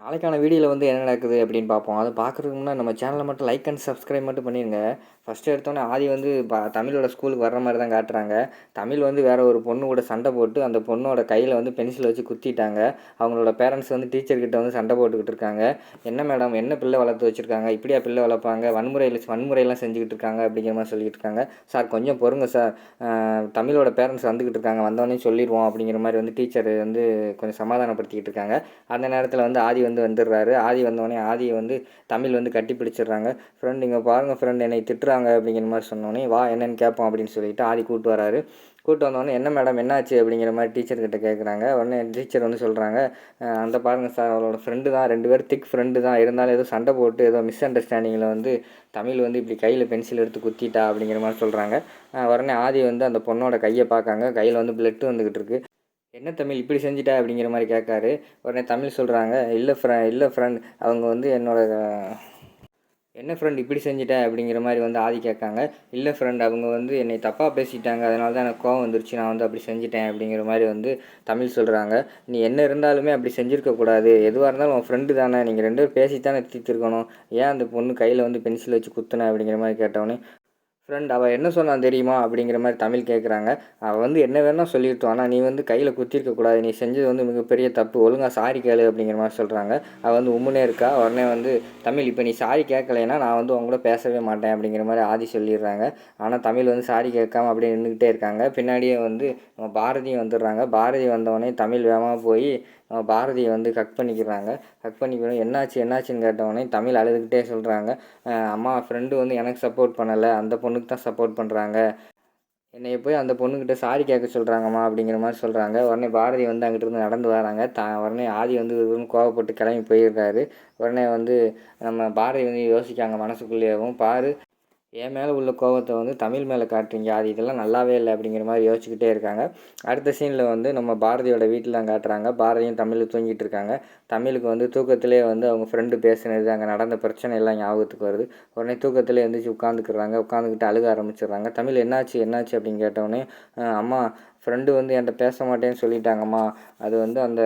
நாளைக்கான வீடியோவில் வந்து என்ன நடக்குது அப்படின்னு பார்ப்போம். அது பார்க்குறதுக்கு முன்னாடி நம்ம சேனலை மட்டும் லைக் அண்ட் சப்ஸ்கிரைப் மட்டும் பண்ணிடுங்க. ஃபஸ்ட்டு எடுத்தோன்னே ஆதி வந்து தமிழோட ஸ்கூலுக்கு வர்ற மாதிரி தான் காட்டுறாங்க. தமிழ் வந்து வேறு ஒரு பொண்ணு கூட சண்டை போட்டு அந்த பொண்ணோட கையில் வந்து பென்சிலை வச்சு குத்திட்டாங்க. அவங்களோட பேரண்ட்ஸ் வந்து டீச்சர்கிட்ட வந்து சண்டை போட்டுக்கிட்டு இருக்காங்க. என்ன மேடம் என்ன பிள்ளை வளர்த்து வச்சுருக்காங்க, இப்படியா பிள்ளை வளர்ப்பாங்க, வன்முறையெல்லாம் செஞ்சுக்கிட்டு இருக்காங்க அப்படிங்கிற மாதிரி சொல்லிக்கிட்டு இருக்காங்க. சார் கொஞ்சம் பொறுங்க சார், தமிழோட பேரண்ட்ஸ் வந்துக்கிட்டு இருக்காங்க, வந்தோடனே சொல்லிடுவோம் அப்படிங்கிற மாதிரி வந்து டீச்சர் வந்து கொஞ்சம் சமாதானப்படுத்திக்கிட்டு இருக்காங்க. அந்த நேரத்தில் வந்து ஆதி வந்துடுறாரு. ஆதி வந்தோடனே ஆதியை வந்து தமிழ் வந்து கட்டி பிடிச்சிடுறாங்க. ஃப்ரெண்ட் இங்கே பாருங்கள் ஃப்ரெண்ட், என்னை திட்டுறாங்க அப்படிங்கிற மாதிரி சொன்னோடனே வா என்னென்னு கேட்போம் அப்படின்னு சொல்லிட்டு ஆதி கூப்பிட்டு வராரு. கூப்பிட்டு வந்தோடனே என்ன மேடம் என்னாச்சு அப்படிங்கிற மாதிரி டீச்சர்கிட்ட கேட்குறாங்க. உடனே டீச்சர் வந்து சொல்கிறாங்க, அந்த பாருங்கள் சார் அவளோட ஃப்ரெண்டு தான், 2 பேர் திக் ஃப்ரெண்டு தான், இருந்தாலும் ஏதோ சண்டை போட்டு ஏதோ மிஸ் அண்டர்ஸ்டாண்டிங்கில் வந்து தமிழ் வந்து இப்படி கையில் பென்சில் எடுத்து குத்திட்டா அப்படிங்கிற மாதிரி சொல்கிறாங்க. உடனே ஆதி வந்து அந்த பொண்ணோட கையை பார்க்காங்க. கையில் வந்து பிளட்டு வந்துக்கிட்டு இருக்கு. என்ன தமிழ் இப்படி செஞ்சிட்டா அப்படிங்கிற மாதிரி கேட்காரு. உடனே தமிழ் சொல்கிறாங்க, இல்லை ஃப்ரெண்ட் அவங்க வந்து என்ன ஃப்ரெண்ட் இப்படி செஞ்சிட்ட அப்படிங்கிற மாதிரி வந்து ஆதி கேட்காங்க. இல்லை ஃப்ரெண்ட் அவங்க வந்து என்னை தப்பாக பேசிட்டாங்க, அதனால தான் எனக்கு கோவம் வந்துருச்சு, நான் வந்து அப்படி செஞ்சிட்டேன் அப்படிங்கிற மாதிரி வந்து தமிழ் சொல்கிறாங்க. நீ என்ன இருந்தாலுமே அப்படி செஞ்சுருக்கக்கூடாது, எதுவாக இருந்தாலும் உன் ஃப்ரெண்டு தானே, நீங்கள் 2 பேரும் பேசித்தானே தீர்த்துருக்கணும், ஏன் அந்த பொண்ணு கையில் வந்து பென்சில் வச்சு குத்துன அப்படிங்கிற மாதிரி கேட்டவொடனே ஃப்ரெண்ட் அவள் என்ன சொன்னான் தெரியுமா அப்படிங்கிற மாதிரி தமிழ் கேட்குறாங்க. அவள் வந்து என்ன வேணால் சொல்லியிருட்டோம், ஆனால் நீ வந்து கையில் குத்திருக்கக்கூடாது, நீ செஞ்சது வந்து மிகப்பெரிய தப்பு, ஒழுங்காக சாரி கேளு அப்படிங்கிற மாதிரி சொல்கிறாங்க. அவள் வந்து உம்முனே இருக்கா. உடனே வந்து தமிழ் இப்போ நீ சாரி கேட்கலைன்னா நான் வந்து உங்க கூட பேசவே மாட்டேன் அப்படிங்கிற மாதிரி ஆதி சொல்லிடுறாங்க. ஆனால் தமிழ் வந்து சாரி கேட்காம அப்படியே நின்றுக்கிட்டே இருக்காங்க. பின்னாடியே வந்து நம்ம பாரதியும் வந்துடுறாங்க. பாரதி வந்தவொடனே தமிழ் வேகமாக போய் நம்ம பாரதியை வந்து ஹக் பண்ணிக்கிறாங்க. ஹக் பண்ணிக்கணும் என்னாச்சுன்னு கேட்டவொடனே தமிழ் அழுதுகிட்டே சொல்கிறாங்க, அம்மா ஃப்ரெண்டு வந்து எனக்கு சப்போர்ட் பண்ணலை, அந்த பொண்ணுக்கு தான் சப்போர்ட் பண்ணுறாங்க, என்னைய போய் அந்த பொண்ணுக்கிட்ட சாரி கேட்க சொல்கிறாங்கம்மா அப்படிங்கிற மாதிரி சொல்கிறாங்க. உடனே பாரதி வந்து அங்கிட்டிருந்து நடந்து வராங்க. உடனே ஆதி வந்து கோவப்பட்டு கிளம்பி போயிடுறாரு. உடனே வந்து நம்ம பாரதி வந்து யோசிக்காங்க மனசுக்குள்ளேயும், பாரு என் மேலே உள்ள கோவத்தை வந்து தமிழ் மேலே காட்டுறீங்க, அது இதெல்லாம் நல்லாவே இல்லை அப்படிங்கிற மாதிரி யோசிச்சுக்கிட்டே இருக்காங்க. அடுத்த சீனில் வந்து நம்ம பாரதியோட வீட்டில் தான் காட்டுறாங்க. பாரதியும் தமிழ் தூங்கிட்டு இருக்காங்க. தமிழுக்கு வந்து தூக்கத்திலே வந்து அவங்க ஃப்ரெண்டு பேசினது, அங்கே நடந்த பிரச்சனை எல்லாம் ஞாபகத்துக்கு வருது. உடனே தூக்கத்திலே எழுந்திரிச்சு உட்காந்துக்கிட்டு அழுக ஆரம்பிச்சிடுறாங்க. தமிழ் என்னாச்சு அப்படின்னு கேட்டவுடனே, அம்மா ஃப்ரெண்டு வந்து என்கிட்ட பேச மாட்டேன்னு சொல்லிட்டாங்கம்மா, அது வந்து அந்த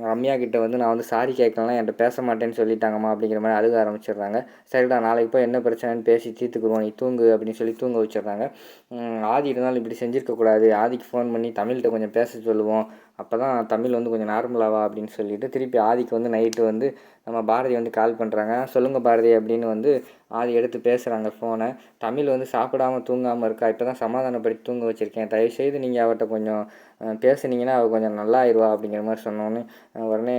ரம்யா கிட்ட வந்து நான் வந்து சாரி கேட்கலாம், என்கிட்ட பேச மாட்டேன்னு சொல்லிட்டாங்கம்மா அப்படிங்கிற மாதிரி அழுக ஆரம்பிச்சிடுறாங்க. சரிடா நாளைக்கு போய் என்ன பிரச்சனைன்னு பேசி தீர்த்துக்குருவோம், நீ தூங்கு அப்படின்னு சொல்லி தூங்க வச்சிடுறாங்க. ஆதி இருந்தாலும் இப்படி செஞ்சுருக்கக்கூடாது, ஆதிக்கு ஃபோன் பண்ணி தமிழ்கிட்ட கொஞ்சம் பேச சொல்லுவோம், அப்போ தான் தமிழ் வந்து கொஞ்சம் நார்மலாவா அப்படின்னு சொல்லிட்டு திருப்பி ஆதிக்கு வந்து நைட்டு வந்து நம்ம பாரதி வந்து கால் பண்ணுறாங்க. சொல்லுங்கள் பாரதி அப்படின்னு வந்து ஆதி எடுத்து பேசுகிறாங்க ஃபோனை. தமிழ் வந்து சாப்பிடாமல் தூங்காமல் இருக்கா, இப்போ தான் சமாதானப்படுத்தி தூங்க வச்சுருக்கேன், தயவுசெய்து நீங்கள் அவட்ட கொஞ்சம் பேசுனீங்கன்னா அவள் கொஞ்சம் நல்லா ஆயிடுவா அப்படிங்கிற மாதிரி சொன்னோன்னே உடனே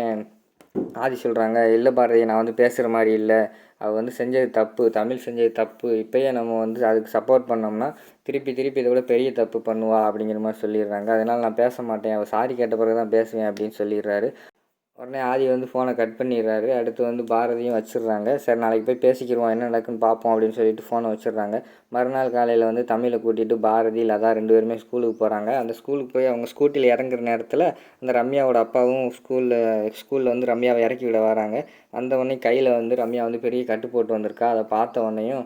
ஆதி சொல்கிறாங்க, இல்லை பாரதி நான் வந்து பேசுகிற மாதிரி இல்லை, அவள் வந்து செஞ்சது தப்பு, தமிழ் செஞ்சது தப்பு, இப்போயே நம்ம வந்து அதுக்கு சப்போர்ட் பண்ணோம்னா திருப்பி இதை விட பெரிய தப்பு பண்ணுவா அப்படிங்கிற மாதிரி சொல்லிடுறாங்க. அதனால் நான் பேச மாட்டேன், அவள் சாரி கேட்ட பிறகு தான் பேசுவேன் அப்படின்னு சொல்லிடுறாரு. உடனே ஆதி வந்து ஃபோனை கட் பண்ணிடுறாரு. அடுத்து வந்து பாரதியும் வச்சிடுறாங்க. சரி நாளைக்கு போய் பேசிக்கிடுவோம், என்ன நடக்குன்னு பார்ப்போம் அப்படின்னு சொல்லிட்டு ஃபோனை வச்சிடுறாங்க. மறுநாள் காலையில் வந்து தமிழை கூட்டிகிட்டு பாரதி லதா 2 பேருமே ஸ்கூலுக்கு போகிறாங்க. அந்த ஸ்கூலுக்கு போய் அவங்க ஸ்கூட்டியில் இறங்குற நேரத்தில் அந்த ரம்யாவோட அப்பாவும் ஸ்கூலில் வந்து ரம்யாவை இறக்கி விட வராங்க. அந்த உடனே கையில் வந்து ரம்யா வந்து பெரிய கட்டு போட்டு வந்திருக்கா. அதை பார்த்த உடனேயும்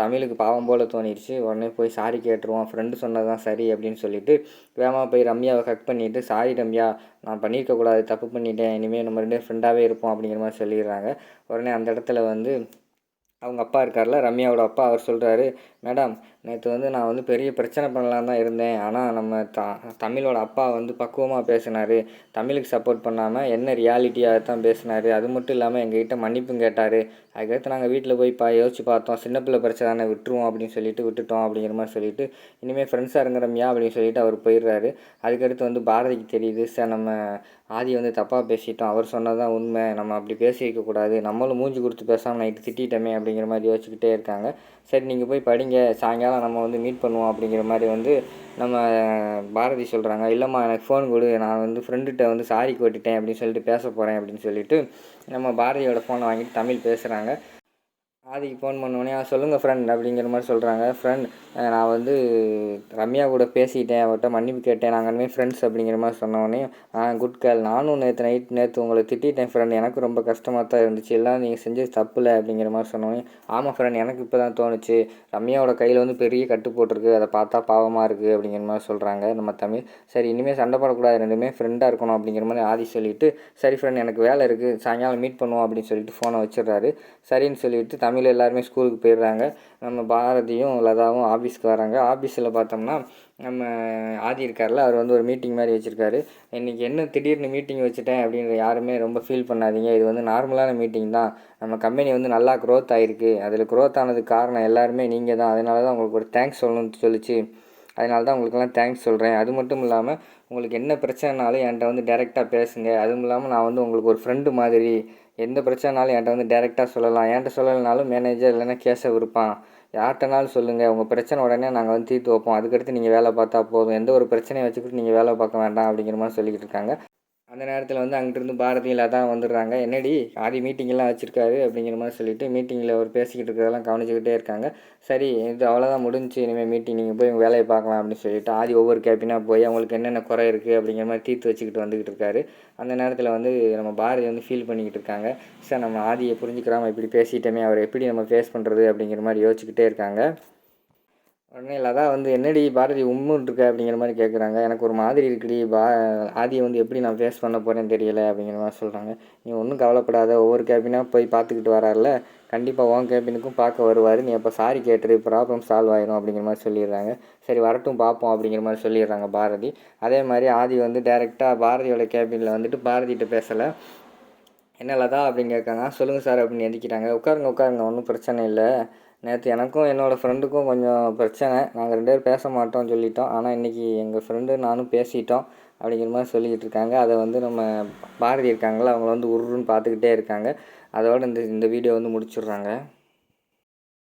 தமிழுக்கு பாவம் போல் தோணிடுச்சு. உடனே போய் சாரி கேட்டுருவோம், ஃப்ரெண்டு சொன்னது தான் சரி அப்படின்னு சொல்லிட்டு வேகமாக போய் ரம்யாவை ஹக் பண்ணிவிட்டு, சாரி ரம்யா நான் பண்ணியிருக்கக்கூடாது, தப்பு பண்ணிட்டேன், இனிமேல் நம்ம 2 பேரும் ஃப்ரெண்டாகவே இருப்போம் அப்படிங்கிற மாதிரி சொல்லிடுறாங்க. உடனே அந்த இடத்துல வந்து அவங்க அப்பா இருக்கார்ல, ரம்யாவோட அப்பா, அவர் சொல்கிறாரு, மேடம் நேற்று வந்து நான் வந்து பெரிய பிரச்சனை பண்ணலான்னு தான் இருந்தேன், ஆனால் நம்ம தமிழோட அப்பா வந்து பக்குவமாக பேசினார், தமிழுக்கு சப்போர்ட் பண்ணாமல் என்ன ரியாலிட்டியாக தான் பேசினார், அது மட்டும் இல்லாமல் எங்ககிட்ட மன்னிப்பும் கேட்டார், அதுக்கடுத்து நாங்கள் வீட்டில் போய் யோசிச்சு பார்த்தோம், சின்ன பிள்ளை பிரச்சனை தானே விட்டுருவோம் அப்படின்னு சொல்லிட்டு விட்டுட்டோம் அப்படிங்கிற மாதிரி சொல்லிட்டு இனிமேல் ஃப்ரெண்ட்ஸாக இருங்க ரம்யா அப்படின்னு சொல்லிட்டு அவர் போயிடுறாரு. அதுக்கடுத்து வந்து பாரதிக்கு தெரியுது, சார் நம்ம ஆதி வந்து தப்பாக பேசிட்டோம், அவர் சொன்னது தான் உண்மை, நம்ம அப்படி பேசியிருக்கக்கூடாது, நம்மளும் மூஞ்சி கொடுத்து பேசாமல் நைட்டு திட்டிட்டோமே அப்படிங்கிற மாதிரி யோசிச்சுக்கிட்டே இருக்காங்க. சரி நீங்கள் போய் படிங்க, சாயங்காலம் நம்ம வந்து மீட் பண்ணுவோம் அப்படிங்கிற மாதிரி வந்து நம்ம பாரதி சொல்கிறாங்க. இல்லைம்மா எனக்கு ஃபோன் கொடு, நான் வந்து ஃப்ரெண்டுகிட்ட வந்து சாரி கேட்டுட்டேன் அப்படின்னு சொல்லிட்டு பேச போகிறேன் அப்படின்னு சொல்லிட்டு நம்ம பாரதியோட ஃபோனை வாங்கிட்டு தமிழ் பேசுகிறாங்க. ஆதிக்கு ஃபோன் பண்ணோடனே சொல்லுங்கள் ஃப்ரெண்ட் அப்படிங்கிற மாதிரி சொல்கிறாங்க. ஃப்ரெண்ட் நான் வந்து ரம்யா கூட பேசிட்டேன், அவர்கிட்ட மன்னிப்பு கேட்டேன், நாங்கள் இனிமேல் ஃப்ரெண்ட்ஸ் அப்படிங்கிற மாதிரி சொன்னோடனே குட் கேர்ள், நானும் நேற்று உங்களை திட்டிட்டேன் ஃப்ரெண்ட், எனக்கு ரொம்ப கஷ்டமாக தான் இருந்துச்சு, எல்லாம் நீங்கள் செஞ்சது தப்பில்லை அப்படிங்கிற மாதிரி சொன்னோடனே ஆமாம் ஃப்ரெண்ட், எனக்கு இப்போ தான் தோணுச்சு, ரம்யாவோட கையில் வந்து பெரிய கட்டு போட்டிருக்கு, அதை பார்த்தா பாவமாக இருக்குது அப்படிங்கிற மாதிரி சொல்கிறாங்க நம்ம தமிழ். சரி இனிமேல் சண்டை போடக்கூடாது, ரெண்டுமே ஃப்ரெண்டாக இருக்கணும் அப்படிங்கிற மாதிரி ஆதி சொல்லிவிட்டு சரி ஃப்ரெண்ட் எனக்கு வேலை இருக்குது, சாயங்காலம் மீட் பண்ணுவோம் அப்படின்னு சொல்லிட்டு ஃபோனை வச்சிடுறாரு. சரின்னு சொல்லிவிட்டு தமிழ் எல்லாருமே ஸ்கூலுக்கு போயிடுறாங்க. நம்ம பாரதியும் லதாவும் ஆஃபீஸ்க்கு வராங்க. ஆஃபீஸில் பார்த்தோம்னா நம்ம ஆதி இருக்கார்ல, அவர் வந்து ஒரு மீட்டிங் மாதிரி வச்சுருக்காரு. இன்றைக்கி என்ன திடீர்னு மீட்டிங் வச்சுட்டேன் அப்படின்ற யாருமே ரொம்ப ஃபீல் பண்ணாதீங்க, இது வந்து நார்மலான மீட்டிங் தான். நம்ம கம்பெனி வந்து நல்லா க்ரோத் ஆகிருக்கு, அதில் க்ரோத் ஆனதுக்கு காரணம் எல்லாருமே நீங்கள் தான், அதனால தான் உங்களுக்கு ஒரு தேங்க்ஸ் சொல்லணும்னு சொல்லிச்சு, அதனால தான் உங்களுக்கெல்லாம் தேங்க்ஸ் சொல்கிறேன். அது மட்டும் இல்லாமல் உங்களுக்கு என்ன பிரச்சனைனாலும் என்கிட்ட வந்து டைரெக்டாக பேசுங்க. அதுவும் இல்லாமல் நான் வந்து உங்களுக்கு ஒரு ஃப்ரெண்டு மாதிரி, எந்த பிரச்சனைனாலும் என்கிட்ட வந்து டைரெக்டாக சொல்லலாம், என்கிட்ட சொல்லலைனாலும் மேனேஜர் இல்லைன்னா கேஷவ் இருப்பான், யார்கிட்டனாலும் சொல்லுங்கள், உங்கள் பிரச்சனை உடனே நாங்கள் வந்து தீர்த்து வைப்போம், அதுக்கடுத்து நீங்கள் வேலை பார்த்தா போதும், எந்த ஒரு பிரச்சனையை வச்சுக்கிட்டு நீங்கள் வேலை பார்க்க வேண்டாம் அப்படிங்கிற மாதிரி சொல்லிக்கிட்டு இருக்காங்க. அந்த நேரத்தில் வந்து அங்கிட்டிருந்து பாரதியில் தான் வந்துடுறாங்க. என்னடி ஆதி மீட்டிங்கெல்லாம் வச்சுருக்காரு அப்படிங்கிற மாதிரி சொல்லிவிட்டு மீட்டிங்கில் அவர் பேசிக்கிட்டு இருக்கிறதெல்லாம் கவனிச்சிக்கிட்டே இருக்காங்க. சரி இது அவ்வளோதான் முடிஞ்சு, இனிமேல் மீட்டிங் நீங்கள் போய் உங்கள் வேலையை பார்க்கலாம் அப்படின்னு சொல்லிவிட்டு ஆதி ஒவ்வொரு கேபினாக போய் அவங்களுக்கு என்னென்ன குறை இருக்குது அப்படிங்கிற மாதிரி தீர்த்து வச்சுக்கிட்டு வந்துக்கிட்டு இருக்காரு. அந்த நேரத்தில் வந்து நம்ம பாரதி வந்து ஃபீல் பண்ணிக்கிட்டு இருக்காங்க. சார் நம்ம ஆதியை புரிஞ்சுக்கிறாமல் இப்படி பேசிட்டோமே, அவர் எப்படி நம்ம ஃபேஸ் பண்ணுறது அப்படிங்கிற மாதிரி யோசிச்சுக்கிட்டே இருக்காங்க. உடனே லதா வந்து என்னடி பாரதி உம்முன்னு இருக்க அப்படிங்கிற மாதிரி கேட்குறாங்க. எனக்கு ஒரு மாதிரி இருக்குடி, ஆதியை வந்து எப்படி நான் ஃபேஸ் பண்ண போகிறேன்னு தெரியலை அப்படிங்கிற மாதிரி சொல்கிறாங்க. நீ ஒன்றும் கவலைப்படாத, ஒவ்வொரு கேபினாக போய் பார்த்துக்கிட்டு வரார்ல, கண்டிப்பாக உன் கேபினுக்கும் பார்க்க வருவார், நீ அப்போ சாரி கேட்டுரு, ப்ராப்ளம் சால்வ் ஆயிரும் அப்படிங்கிற மாதிரி சொல்லிடுறாங்க. சரி வரட்டும் பார்ப்போம் அப்படிங்கிற மாதிரி சொல்லிடுறாங்க பாரதி. அதே மாதிரி ஆதி வந்து டைரெக்டாக பாரதியோட கேபினில் வந்துட்டு பாரதிகிட்ட பேசலை. என்ன லதா அப்படின்னு கேட்காங்க. சொல்லுங்கள் சார் அப்படின்னு எந்திக்கிறாங்க. உட்காருங்க ஒன்றும் பிரச்சனை இல்லை, நேற்று எனக்கும் என்னோடய ஃப்ரெண்டுக்கும் கொஞ்சம் பிரச்சனை, நாங்கள் 2 பேரும் பேச மாட்டோம்னு சொல்லிட்டோம், ஆனால் இன்றைக்கி எங்கள் ஃப்ரெண்டு நானும் பேசிட்டோம் அப்படிங்கிற மாதிரி சொல்லிக்கிட்டு இருக்காங்க. அதை வந்து நம்ம பாரதி இருக்காங்களா, அவங்கள வந்து உருன்னு பார்த்துக்கிட்டே இருக்காங்க. அதோடு இந்த வீடியோ வந்து முடிச்சிடுறாங்க.